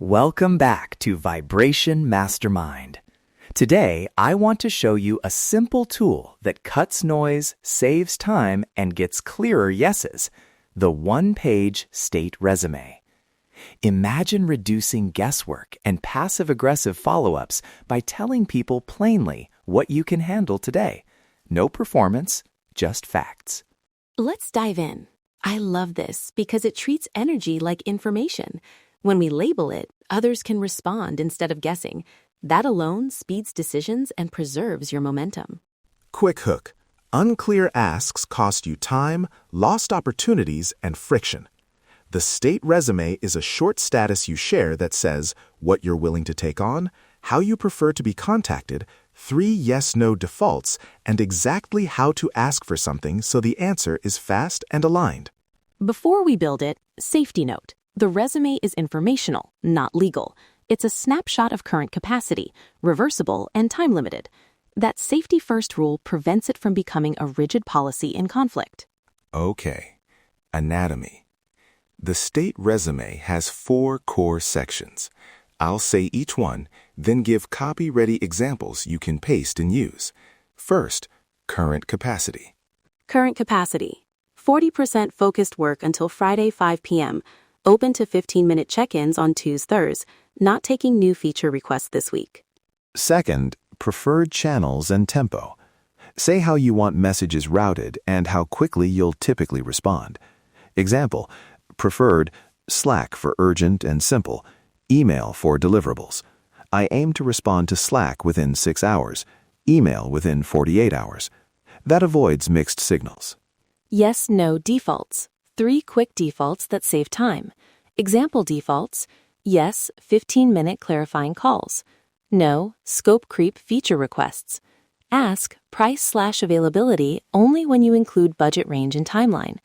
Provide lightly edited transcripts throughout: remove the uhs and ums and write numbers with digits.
Welcome back to Vibration Mastermind. Today, I want to show you a simple tool that cuts noise, saves time, and gets clearer yeses, the one-page state resume. Imagine reducing guesswork and passive-aggressive follow-ups by telling people plainly what you can handle today. No performance, just facts. Let's dive in. I love this because it treats energy like information. When we label it, others can respond instead of guessing. That alone speeds decisions and preserves your momentum. Quick hook. Unclear asks cost you time, lost opportunities, and friction. The state resume is a short status you share that says what you're willing to take on, how you prefer to be contacted, 3 yes-no defaults, and exactly how to ask for something so the answer is fast and aligned. Before we build it, safety note. The resume is informational, not legal. It's a snapshot of current capacity, reversible, and time-limited. That safety-first rule prevents it from becoming a rigid policy in conflict. Okay. Anatomy. The state resume has 4 core sections. I'll say each one, then give copy-ready examples you can paste and use. First, current capacity. Current capacity. 40% focused work until Friday 5 p.m., open to 15-minute check-ins on Tuesdays, not taking new feature requests this week. Second, preferred channels and tempo. Say how you want messages routed and how quickly you'll typically respond. Example, preferred Slack for urgent and simple, email for deliverables. I aim to respond to Slack within 6 hours, email within 48 hours. That avoids mixed signals. Yes-no defaults. 3 quick defaults that save time. Example defaults: yes, 15-minute clarifying calls. No, scope creep feature requests. Ask price/availability only when you include budget range and timeline.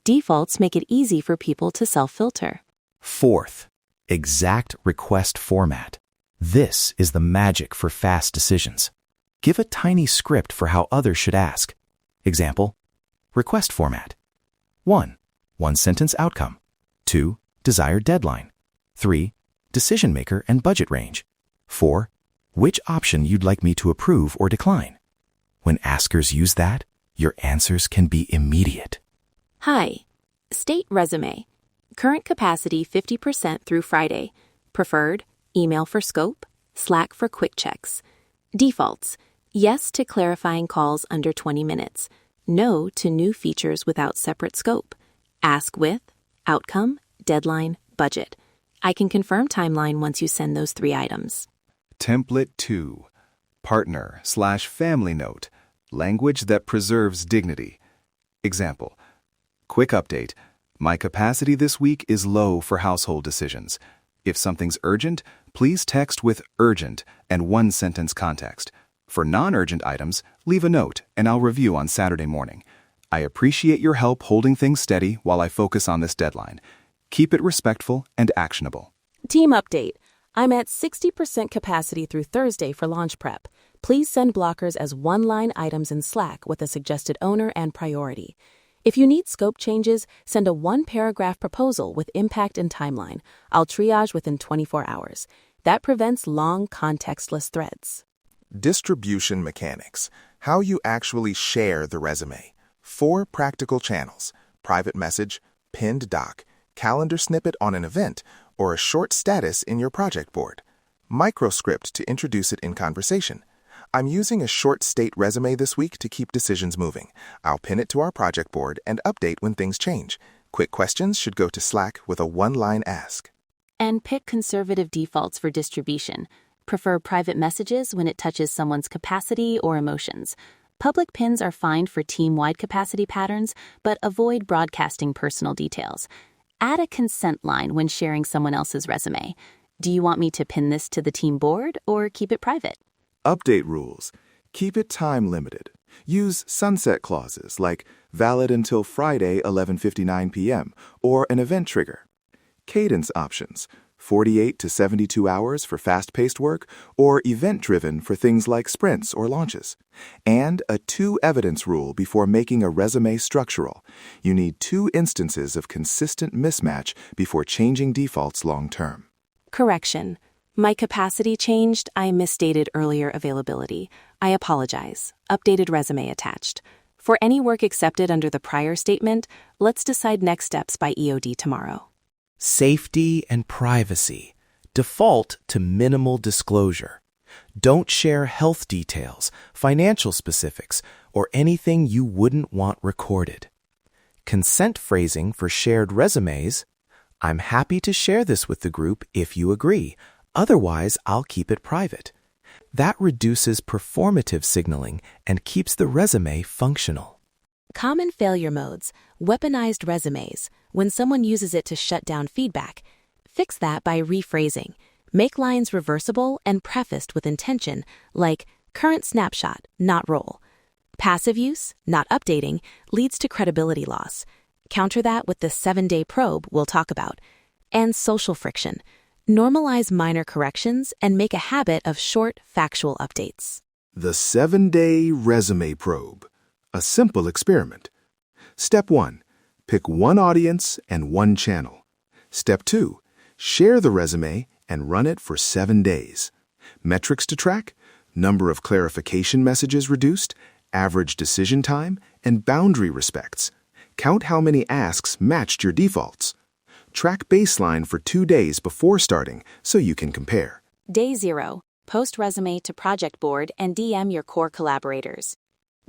Defaults make it easy for people to self-filter. Fourth, exact request format. This is the magic for fast decisions. Give a tiny script for how others should ask. Example, request format. 1. One-sentence outcome. 2. Desired deadline. 3. Decision maker and budget range. 4. Which option you'd like me to approve or decline. When askers use that, your answers can be immediate. Hi. State resume. Current capacity 50% through Friday. Preferred, email for scope, Slack for quick checks. Defaults: yes to clarifying calls under 20 minutes. No to new features without separate scope. Ask with, outcome, deadline, budget. I can confirm timeline once you send those 3 items. Template 2. Partner/family note. Language that preserves dignity. Example. Quick update. My capacity this week is low for household decisions. If something's urgent, please text with urgent and 1-sentence context. For non-urgent items, leave a note and I'll review on Saturday morning. I appreciate your help holding things steady while I focus on this deadline. Keep it respectful and actionable. Team update. I'm at 60% capacity through Thursday for launch prep. Please send blockers as one-line items in Slack with a suggested owner and priority. If you need scope changes, send a 1-paragraph proposal with impact and timeline. I'll triage within 24 hours. That prevents long, contextless threads. Distribution mechanics. How you actually share the resume. 4 practical channels: private message, pinned doc, calendar snippet on an event, or a short status in your project board. Microscript to introduce it in conversation. I'm using a short state resume this week to keep decisions moving. I'll pin it to our project board and update when things change. Quick questions should go to Slack with a 1-line ask. And pick conservative defaults for distribution. Prefer private messages when it touches someone's capacity or emotions. Public pins are fine for team-wide capacity patterns, but avoid broadcasting personal details. Add a consent line when sharing someone else's resume. Do you want me to pin this to the team board or keep it private? Update rules. Keep it time limited. Use sunset clauses like valid until Friday 11:59 p.m. or an event trigger. Cadence options. 48 to 72 hours for fast-paced work, or event-driven for things like sprints or launches. And a 2 evidence rule before making a resume structural. You need 2 instances of consistent mismatch before changing defaults long-term. Correction. My capacity changed. I misstated earlier availability. I apologize. Updated resume attached. For any work accepted under the prior statement, let's decide next steps by EOD tomorrow. Safety and privacy. Default to minimal disclosure. Don't share health details, financial specifics, or anything you wouldn't want recorded. Consent phrasing for shared resumes. I'm happy to share this with the group if you agree. Otherwise, I'll keep it private. That reduces performative signaling and keeps the resume functional. Common failure modes, weaponized resumes, when someone uses it to shut down feedback. Fix that by rephrasing. Make lines reversible and prefaced with intention, like current snapshot, not role. Passive use, not updating, leads to credibility loss. Counter that with the 7-day probe we'll talk about. And social friction. Normalize minor corrections and make a habit of short, factual updates. The 7-day resume probe. A simple experiment. Step 1. Pick one audience and one channel. Step 2. Share the resume and run it for 7 days. Metrics to track: number of clarification messages reduced, average decision time, and boundary respects. Count how many asks matched your defaults. Track baseline for 2 days before starting so you can compare. Day 0. Post resume to project board and DM your core collaborators.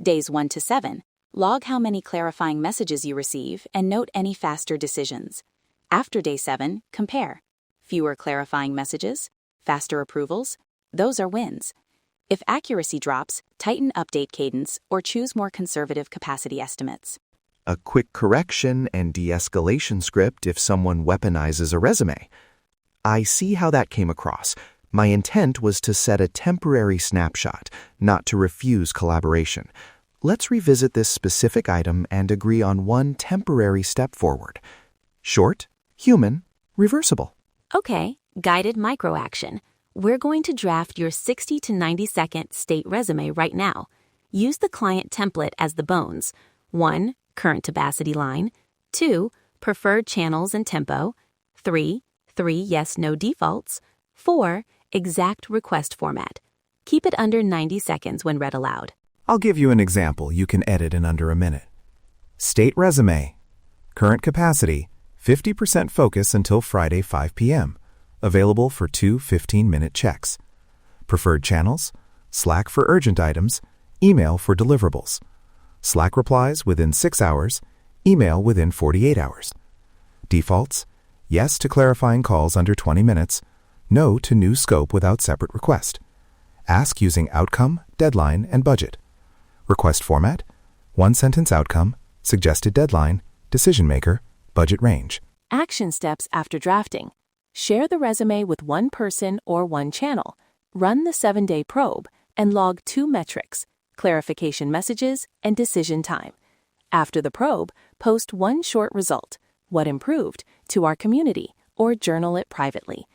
Days 1 to 7. Log how many clarifying messages you receive and note any faster decisions. After day 7, compare. Fewer clarifying messages, faster approvals, those are wins. If accuracy drops, tighten update cadence or choose more conservative capacity estimates. A quick correction and de-escalation script if someone weaponizes a resume. I see how that came across. My intent was to set a temporary snapshot, not to refuse collaboration. Let's revisit this specific item and agree on one temporary step forward. Short, human, reversible. Okay, guided microaction. We're going to draft your 60 to 90 second state resume right now. Use the client template as the bones. 1. Current capacity line. 2. Preferred channels and tempo. 3. Yes/no defaults. 4. Exact request format. Keep it under 90 seconds when read aloud. I'll give you an example you can edit in under a minute. State resume. Current capacity, 50% focus until Friday 5 p.m. Available for 2 15-minute checks. Preferred channels, Slack for urgent items, email for deliverables. Slack replies within 6 hours, email within 48 hours. Defaults: yes to clarifying calls under 20 minutes, no to new scope without separate request. Ask using outcome, deadline, and budget. Request format: 1-sentence outcome, suggested deadline, decision maker, budget range. Action steps after drafting. Share the resume with one person or one channel. Run the 7-day probe and log 2 metrics: clarification messages and decision time. After the probe, post one short result, what improved, to our community or journal it privately.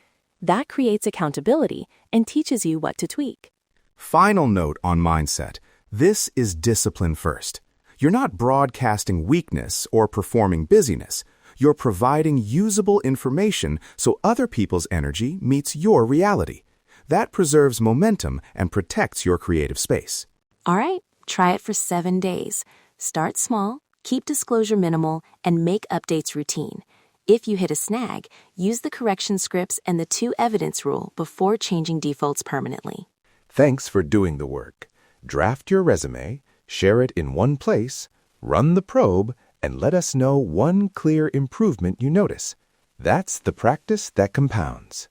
That creates accountability and teaches you what to tweak. Final note on mindset. This is discipline first. You're not broadcasting weakness or performing busyness. You're providing usable information so other people's energy meets your reality. That preserves momentum and protects your creative space. All right, try it for 7 days. Start small, keep disclosure minimal, and make updates routine. If you hit a snag, use the correction scripts and the 2 evidence rule before changing defaults permanently. Thanks for doing the work. Draft your resume, share it in one place, run the probe, and let us know one clear improvement you notice. That's the practice that compounds.